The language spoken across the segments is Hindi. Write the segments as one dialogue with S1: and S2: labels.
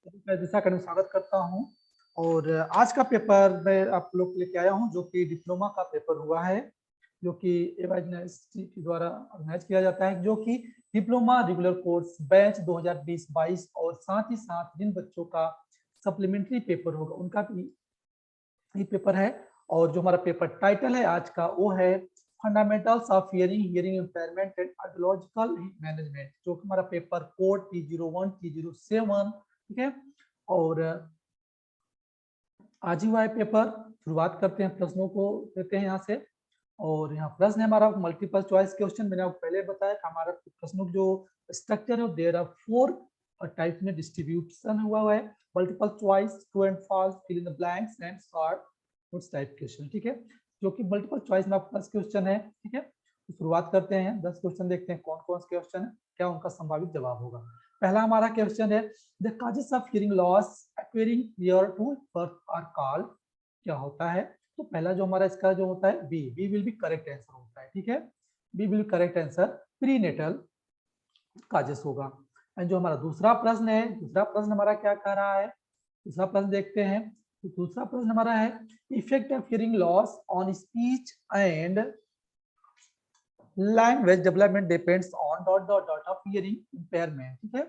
S1: मैं दिशा का स्वागत करता हूं और आज का पेपर मैं आप लोग के लेके आया हूं जो कि डिप्लोमा का पेपर हुआ है, जो कि एवाइजनेसी के द्वारा ऑर्गेनाइज किया जाता है, जो कि डिप्लोमा रेगुलर कोर्स बैच 2020-22 और साथ ही साथ जिन बच्चों का सप्लीमेंट्री पेपर होगा उनका भी ये पेपर है। और जो हमारा पेपर टाइटल है आज का वो है fundamentals of hearing impairment and audiological management, जो हमारा पेपर कोड T01 T07, ठीक है। और आज ही हुआ है पेपर। शुरुआत करते हैं, प्रश्नों को देते हैं यहाँ से। और यहाँ प्रश्न है हमारा मल्टीपल चॉइस क्वेश्चन। मैंने आपको पहले बताया कि हमारा प्रश्नों जो स्ट्रक्चर है देयर आर 4 टाइप में डिस्ट्रीब्यूशन हुआ है। Multiple choice, true and false, fill in the blanks and short notes type question, ठीक है। जो कि मल्टीपल चॉइस में आपका 10 क्वेश्चन है, ठीक है। तो शुरुआत करते हैं, 10 क्वेश्चन देखते हैं कौन कौन से क्वेश्चन है, क्या उनका संभावित जवाब होगा। पहला हमारा क्वेश्चन है the causes of hearing loss acquiring prior to birth are called, क्या होता है। तो पहला जो हमारा इसका जो होता है B will be correct answer होता है, ठीक है। B will be correct answer, prenatal causes होगा। एंड जो हमारा दूसरा प्रश्न है, दूसरा प्रश्न हमारा क्या कह रहा है, दूसरा प्रश्न देखते हैं। तो दूसरा प्रश्न हमारा है effect of hearing loss on speech and language development depends on dot dot dot of hearing impairment, ठीक है।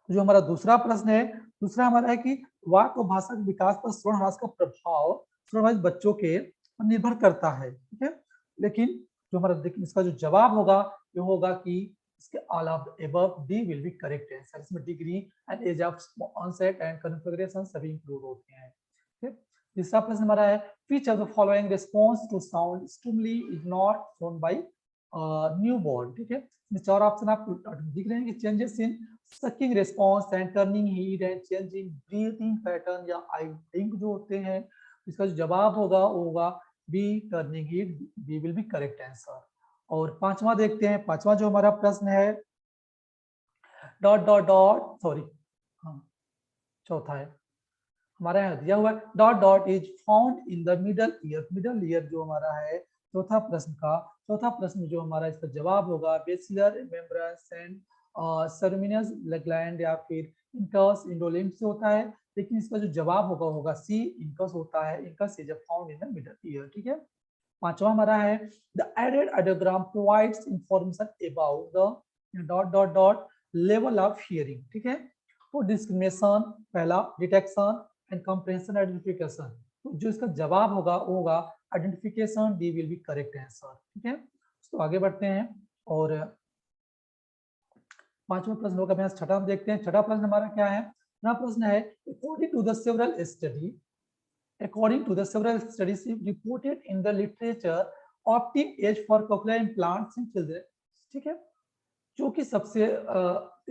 S1: जो हमारा दूसरा प्रश्न है, दूसरा हमारा है कि वाक और भाषा के विकास पर श्रवण ह्रास का प्रभाव श्रवण बच्चों के निर्भर करता है, ठीक है। लेकिन जो हमारा इसका जो जवाब होगा ये होगा कि इसके all of the above D will be correct answer. इसमें degree and age of onset and configuration सभी इंक्लूड होते हैं, ठीक है। तीसरा प्रश्न हमारा है which of the following response to sound stimuli is not shown by newborn, ठीक है। इसमें चार ऑप्शन आपको दिख रहे हैं कि changes in sucking response and turning heat and changing breathing pattern या आई थिंक जो होते हैं। इसका जो जवाब होगा वो होगा B turning heat, B will be correct answer. और पांचवा देखते हैं, पांचवा जो हमारा प्रश्न है डॉट डॉट डॉट सॉरी, हाँ चौथा है हमारे यहाँ दिया हुआ है dot dot is found in the middle year. Middle ear जो हमारा है चौथा प्रश्न का, चौथा प्रश्न जो हमारा इसका जवाब होगा बेसिलर मेम्ब्रेन्स एंड सेरेमिनस ग्लैंड या फिर इंकस इंडोलिम्फ से होता है। लेकिन इसका जो जवाब होगा होगा सी इंकस होता है, incus is found in the middle ear, ठीक है। पांचवा हमारा है the aided audiogram provides information about the dot dot dot level of hearing, ठीक है। तो डिस्क्रिमिनेशन पहला, डिटेक्शन एंड कंप्रेहेंशन आइडेंटिफिकेशन। तो जो इसका जवाब होगा वो होगा identification, D will be correct answer, ठीक है। तो आगे बढ़ते हैं और पांचवा प्रश्न होगा, छठा हम देखते हैं। छठा प्रश्न हमारा क्या है, छठा प्रश्न है according to the several study, according to the several studies reported in the literature, optimum age for cochlear implants in children, ठीक है। जो कि सबसे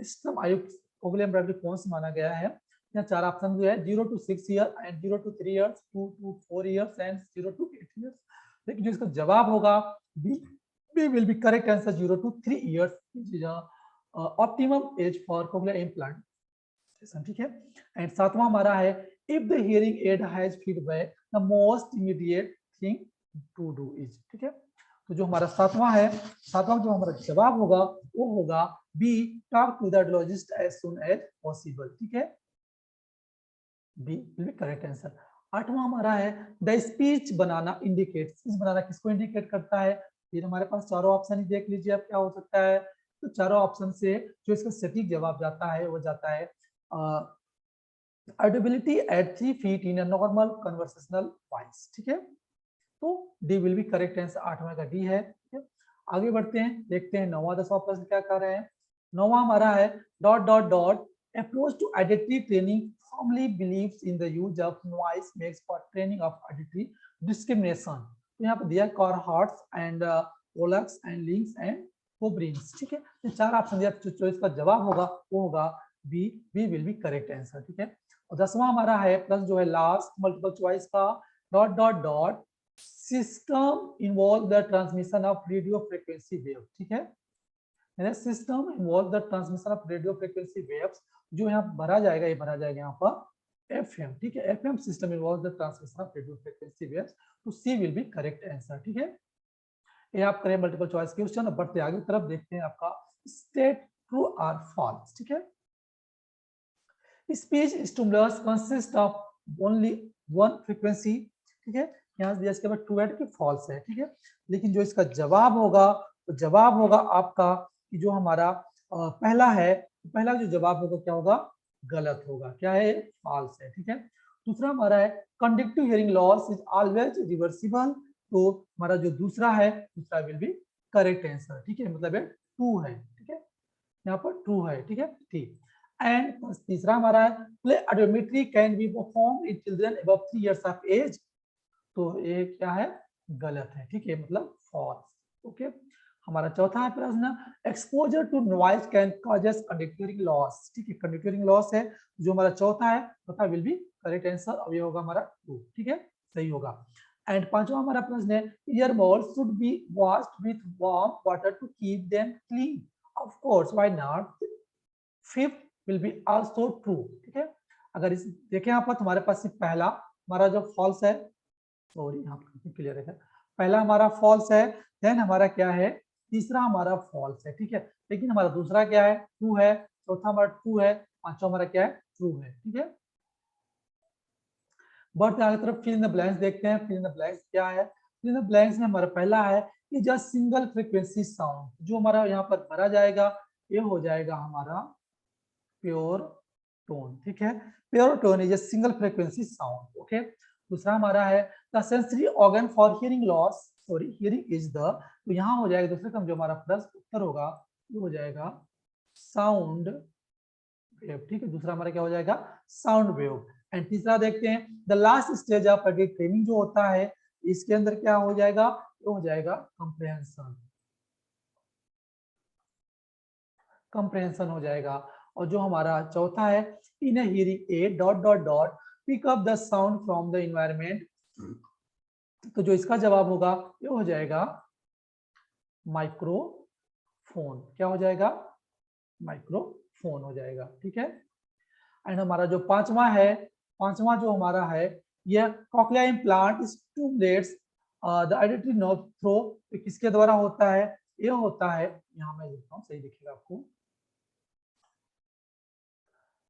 S1: इष्टतम आयु कोक्लियर इम्प्लांट कौन सा माना गया है। यहाँ चार ऑप्शन जो है 0 to 6 year and 0 to 3 years, 2 to 4 years and 0 to 8 years. लेकिन जो इसका जवाब होगा B, B will be correct answer, 0 to 3 years optimum age for cochlear implant, ठीक है। एंड सातवां हमारा है if the hearing aid has feedback the most immediate thing to do is, ठीक है। तो जो हमारा सातवां है, सातवां जो हमारा जवाब होगा वो होगा B talk to the audiologist as soon as possible, ठीक है। B will be correct answer. आठवां हमारा है the speech banana indicate, speech banana किसको इंडिकेट करता है। फिर हमारे पास चारों ऑप्शन ही देख लीजिए अब क्या हो सकता है। तो चारों ऑप्शन से जो इसका सटीक जवाब जाता है वो जाता है audibility at 3 feet in a normal conversational voice, ठीक है। तो D will be correct answer, आठवां का डी है, ठीक है। आगे बढ़ते हैं, देखते हैं नौवां दसवां प्रश्न क्या कर रहे हैं। नौवां हमारा है dot dot dot approach to auditory training formerly believes in the use of noise makes for training of auditory discrimination. तो यहाँ पर दिया Carhart's and Pollack's and Ling's and Kobrin's, ठीक है। तो चार ऑप्शन दिया, जो इसका जवाब होगा वो होगा B, B will be correct answer, ठीक है। और दसवां हमारा है प्लस जो है लास्ट मल्टीपल चॉइस का dot dot dot system involve the transmission of radio frequency wave, ठीक है। System involve the transmission of radio frequency waves, जो यहाँ भरा जाएगा, ये भरा जाएगा यहाँ पर एफएम, ठीक है। FM system involve the transmission of radio frequency waves, तो सी विल बी करेक्ट आंसर, ठीक है। ये आप करें मल्टीपल चॉइस क्वेश्चन। बढ़ते आगे तरफ देखते हैं आपका स्टेट ट्रू और फॉल्स, ठीक है। Speech stimulus consist of only one frequency, ठीक है। यहाँ से दिया इसके बाद ट्रू एंड की फॉल्स है, ठीक है। लेकिन जो इसका जवाब होगा, तो जवाब होगा आपका कि जो हमारा पहला है, पहला जो जवाब होगा क्या होगा, गलत होगा, क्या है, फॉल्स है, ठीक है। दूसरा हमारा है conductive hearing loss is always reversible, तो हमारा जो दूसरा है, दूसरा विल बी करेक्ट आंसर, ठीक है, मतलब है ट्रू है, ठीक है, यहाँ पर ट्रू है, ठीक है, ठीक। एंड तीसरा हमारा है play audiometry can be perform in children above 3 years of age, तो ये क्या है, गलत है, ठीक है, मतलब फॉल्स, ओके। हमारा चौथा है प्रश्न exposure to noise can causes conducting loss, ठीक है, कंडक्टिंग लॉस है जो हमारा चौथा है, चौथा विल बी करेक्ट आंसर, और ये होगा हमारा ट्रू, ठीक है, सही होगा। एंड पांचवा हमारा प्रश्न है ear mould should be washed with warm water to keep them clean, of course why not, fifth will be also true, ठीक है। अगर इस देखें यहाँ पर तुम्हारे पास सिर्फ पहला हमारा जो फॉल्स है, सॉरी यहाँ पर क्लियर है, पहला हमारा फॉल्स है, देन हमारा क्या है, तीसरा हमारा फॉल्स है, ठीक है। लेकिन हमारा दूसरा क्या है, ट्रू है, चौथा हमारा ट्रू है, पांचवा हमारा क्या है, ट्रू है, ठीक है। बढ़ते आगे तरफ फिल इन द ब्लैंक्स देखते हैं। फिल इन द ब्लैंक्स क्या है, फिल इन द ब्लैंक्स में हमारा पहला है कि जस्ट सिंगल फ्रीक्वेंसी साउंड, जो हमारा यहाँ पर भरा जाएगा ये हो जाएगा हमारा प्योर टोन, ठीक है, pure tone is a single frequency sound, okay. दूसरा हमारा है the sensory organ for hearing loss, sorry hearing is the, तो यहाँ हो जाएगा दूसरे का जो हमारा प्रश्न उत्तर होगा ये हो जाएगा साउंड वेव, ठीक है, दूसरा हमारा क्या हो जाएगा, साउंड वेव। एंड तीसरा देखते हैं the last stage of edit training जो होता है इसके अंदर क्या हो जाएगा, ये हो जाएगा कंप्रेहेंशन, कंप्रेहेंशन हो जाएगा। और जो हमारा चौथा है in hearing aid dot dot dot pick up the sound from the environment, तो जो इसका जवाब होगा ये हो जाएगा माइक्रोफोन, क्या हो जाएगा, माइक्रोफोन हो जाएगा, ठीक है। एंड हमारा जो पांचवा है, पांचवा जो हमारा है यह cochlea implant stimulates the auditory nerve through, किसके द्वारा होता है, ये होता है, यहाँ मैं लिखता हूँ सही दिखेगा आपको,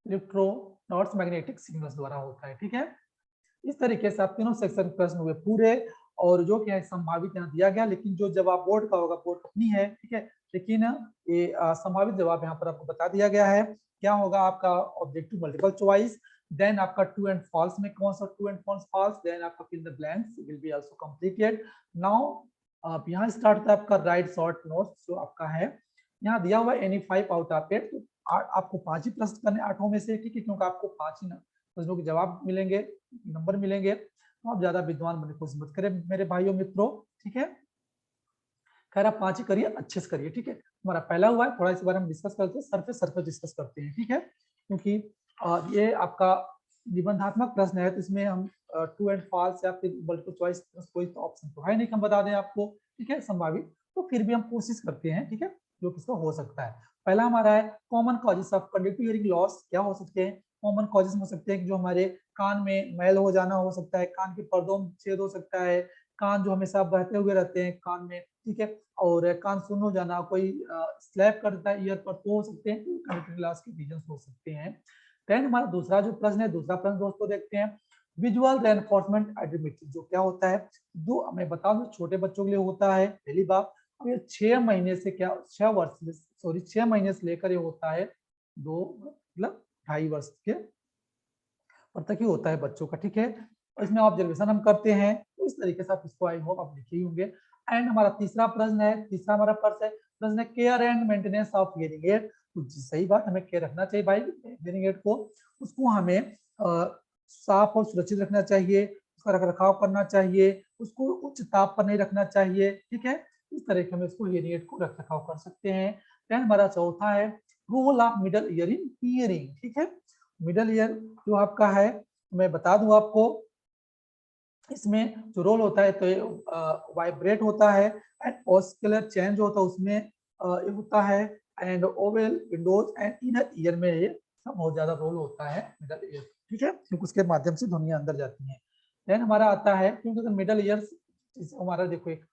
S1: इलेक्ट्रोनॉट्स मैग्नेटिक सिग्नल्स द्वारा होता है, ठीक है। इस तरीके से आप तीनों सेक्शन प्रश्न हुए पूरे, और जो क्या है संभावित यहाँ दिया गया, लेकिन जो जवाब बोर्ड का होगा बोर्ड अपनी है, ठीक है, लेकिन ये संभावित जवाब यहाँ पर आपको बता दिया गया है। क्या होगा आपका ऑब्जेक्टिव मल्टीपल चॉइस, देन आपका ट्रू एंड फॉल्स में कौन सा ट्रू एंड फॉल्स, देन आपका fill the blanks will be also completed. Now आप यहाँ स्टार्ट होता है आपका राइट शॉर्ट नोट्स जो आपका है, यहाँ दिया हुआ एनी 5 आउट ऑफ 8, आपको 5 ही प्रश्न करने 8 में से, ठीक है, क्योंकि आपको 5 ही प्रश्नों के जवाब मिलेंगे, नंबर मिलेंगे, तो आप ज्यादा विद्वान बनने की कोशिश मत करें मेरे भाइयों मित्रों, ठीक है। खैर आप 5 ही करिए, अच्छे से करिए, ठीक है। हमारा पहला हुआ है, थोड़ा इस बारे में डिस्कस करते हैं, सरफेस डिस्कस करते हैं, ठीक है, क्योंकि ये आपका निबंधात्मक प्रश्न है, तो इसमें हम ट्रू एंड फॉल्स या फिर मल्टीपल चॉइस कोई तो ऑप्शन तो है नहीं, हम बता दें आपको, ठीक है, संभावित, तो फिर भी हम कोशिश करते हैं, ठीक है, जो किसका हो सकता है। पहला हमारा है common causes of conductive hearing loss, क्या हो सकते हैं, कॉमन कॉजेस हो सकते हैं कि जो हमारे कान में मैल हो जाना हो सकता है, कान के पर्दों में छेद हो सकता है, कान जो हमेशा बहते हुए रहते हैं कान में, ठीक है, और कान सुन हो जाना, कोई स्लैप कर देता है ईयर पर, तो हो सकते हैं, कंडक्टिव लॉस के रीजन हो सकते हैं। देन हमारा दूसरा जो प्रश्न है, दूसरा प्रश्न दोस्तों देखते हैं विजुअल रेनफोर्समेंट एडमिट, जो क्या होता है, दो मैं बता दूं छोटे बच्चों के लिए होता है पहली बात, अब ये 6 महीने से क्या 6 वर्ष सॉरी 6 महीने से लेकर ये होता है 2 मतलब 2.5 वर्ष के और तक ही होता है बच्चों का, ठीक है। और इसमें ऑब्जर्वेशन हम करते हैं, तो इस तरीके से आप इसको आई होप आप लिखे ही होंगे। एंड हमारा तीसरा प्रश्न है, तीसरा हमारा प्रश्न है care and maintenance of hearing aid, तो सही बात, हमें केयर रखना चाहिए भाई हियरिंग एड को, उसको हमें साफ और सुरक्षित रखना चाहिए, उसका रख रखाव करना चाहिए, उसको उच्च ताप पर नहीं रखना चाहिए, ठीक है, इस तरह से हम इसको हियरिंग एड को रख रखाव कर सकते हैं। देन हमारा चौथा है role of middle ear in hearing, ठीक है, मिडल ईयर जो आपका है मैं बता दूं आपको, इसमें जो रोल होता है तो वाइब्रेट होता है, एंड ऑस्कुलर चेंज होता है उसमें ये होता है, and Oval Windows and inner ear में ये सब बहुत ज्यादा रोल होता है मिडल ईयर, ठीक है, क्योंकि उसके माध्यम से ध्वनियां अंदर जाती हैं। देन हमारा आता है क्योंकि अगर मिडल ईयर हमारा देखो एक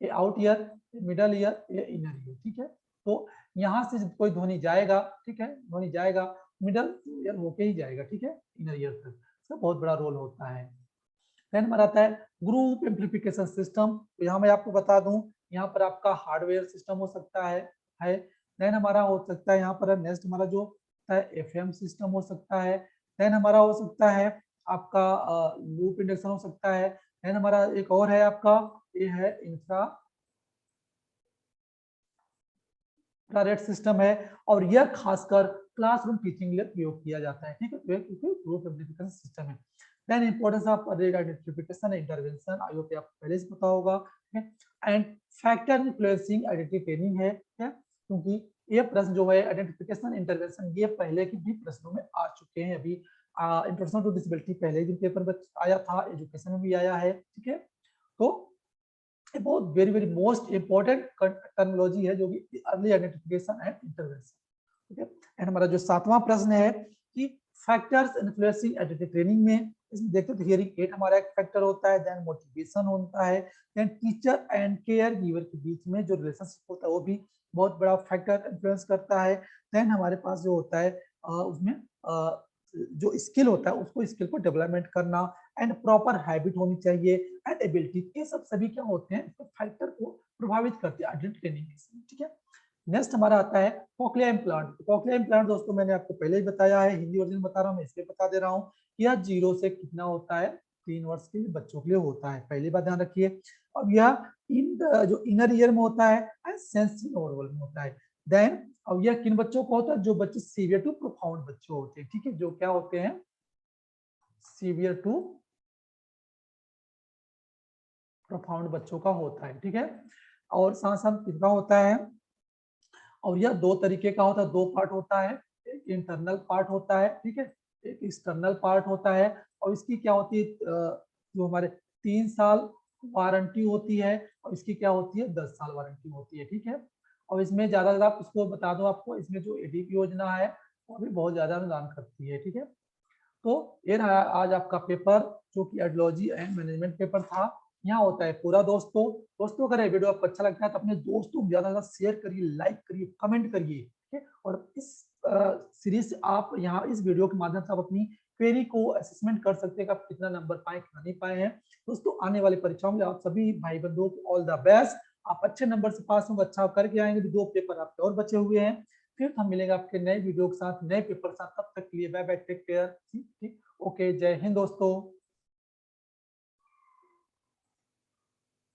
S1: ये आउट ईयर, मिडल ईयर, ये इनर ईयर, ठीक है, तो यहाँ से कोई ध्वनि जाएगा, ठीक है, ध्वनि जाएगा मिडल ईयर होके ही जाएगा, ठीक है, इनर ईयर तक, इसका बहुत बड़ा रोल होता है। देन हमारा आता है ग्रुप एम्प्लीफिकेशन सिस्टम। तो यहाँ मैं आपको बता दूं, यहाँ पर आपका हार्डवेयर सिस्टम हो सकता है। देन हमारा हो सकता है यहाँ पर नेक्स्ट हमारा जो है एफएम सिस्टम हो सकता है। देन हमारा हो सकता है आपका लूप इंडक्शन हो सकता है। देन हमारा एक और है आपका, ये है इंफ्रा रेड सिस्टम है, और यह खासकर क्लासरूम टीचिंग के लिए प्रयोग किया जाता है, ठीक है, तो क्योंकि ग्रुप एम्प्लीफिकेशन सिस्टम है। Then importance of red identification intervention, IO पे आपको पहले से पता होगा, and factor influencing identity training है, क्योंकि ये प्रश्न जो है आइडेंटिफिकेशन इंटरवेंशन ये पहले की भी प्रश्नों में आ चुके हैं। अभी इंट्रोडक्शन टू डिसेबिलिटी पहले दिन पेपर में आया था, एजुकेशन में भी आया है, ठीक है। तो बहुत very very most important terminology है जो कि अर्ली आइडेंटिफिकेशन एंड इंटरवेंशन, ठीक है। एंड हमारा जो 7वां प्रश्न है कि फैक्टर्स इन्फ्लुएंसिंग आइडेंटिटी ट्रेनिंग में, इसमें देखते हैं हियरिंग एड हमारा एक फैक्टर होता है, देन मोटिवेशन होता है, then teacher and caregiver के बीच में जो रिलेशनशिप होता है वो भी बहुत बड़ा फैक्टर इन्फ्लुएंस करता है। देन हमारे पास जो होता है उसमें जो स्किल होता है उसको स्किल को डेवलपमेंट करना, एंड प्रॉपर हैबिट होनी चाहिए, एंड एबिलिटी, ये सब सभी क्या होते हैं फैक्टर को प्रभावित करते हैं आइडेंटिटी ट्रेनिंग में, ठीक है। नेक्स्ट हमारा आता है कॉक्लिया इम्प्लांट। कॉक्लिया इम्प्लांट दोस्तों मैंने आपको पहले ही बताया है, हिंदी वर्जन बता रहा हूँ मैं, इसलिए बता दे रहा हूँ, यह 0 से कितना होता है 3 वर्ष के लिए बच्चों के लिए होता है, पहली बात ध्यान रखिए। अब यह जो इनर ईयर में होता है सेंसरी नॉर्मल में होता है। देन अब यह किन बच्चों को होता है, जो बच्चे सीवियर टू प्रोफाउंड बच्चे होते हैं, ठीक है, जो क्या होते हैं सीवियर टू प्रोफाउंड बच्चों का होता है, ठीक है। और साथ साथ कितना होता है, और यह दो तरीके का होता है, दो पार्ट होता है, एक इंटरनल पार्ट होता है, ठीक है, एक एक्सटर्नल पार्ट होता है। और इसकी क्या होती है जो हमारे 3 साल वारंटी होती है, और इसकी क्या होती है 10 साल वारंटी होती है, ठीक है। और इसमें ज्यादा ज्यादा उसको बता दो आपको, इसमें जो एडीपी योजना है वो भी बहुत ज्यादा अनुदान करती है, ठीक है। तो ये रहा आज आपका पेपर जो कि एडलॉजी एंड मैनेजमेंट पेपर था, यहाँ होता है पूरा। दोस्तों दोस्तों अगर ये वीडियो आपको अच्छा लगता है तो अपने दोस्तों को ज्यादा ज्यादा शेयर करिए, लाइक करिए, कमेंट करिए, ठीक है। और इस सीरीज से आप यहाँ इस वीडियो के माध्यम से आप अपनी क्वेरी को असेसमेंट कर सकते हैं कि आप कितना नंबर पाए कितना नहीं पाए हैं। दोस्तों आने वाली परीक्षाओं में आप सभी भाई बंधुओं को ऑल द बेस्ट, आप अच्छे नंबर से पास होंगे, अच्छा करके आएंगे, 2 पेपर आपके और बचे हुए हैं। फिर हम मिलेंगे आपके नए वीडियो के साथ, नए पेपर के साथ, तब तक के लिए बाय बाय, टेक केयर, ठीक। ओके, जय हिंद दोस्तों।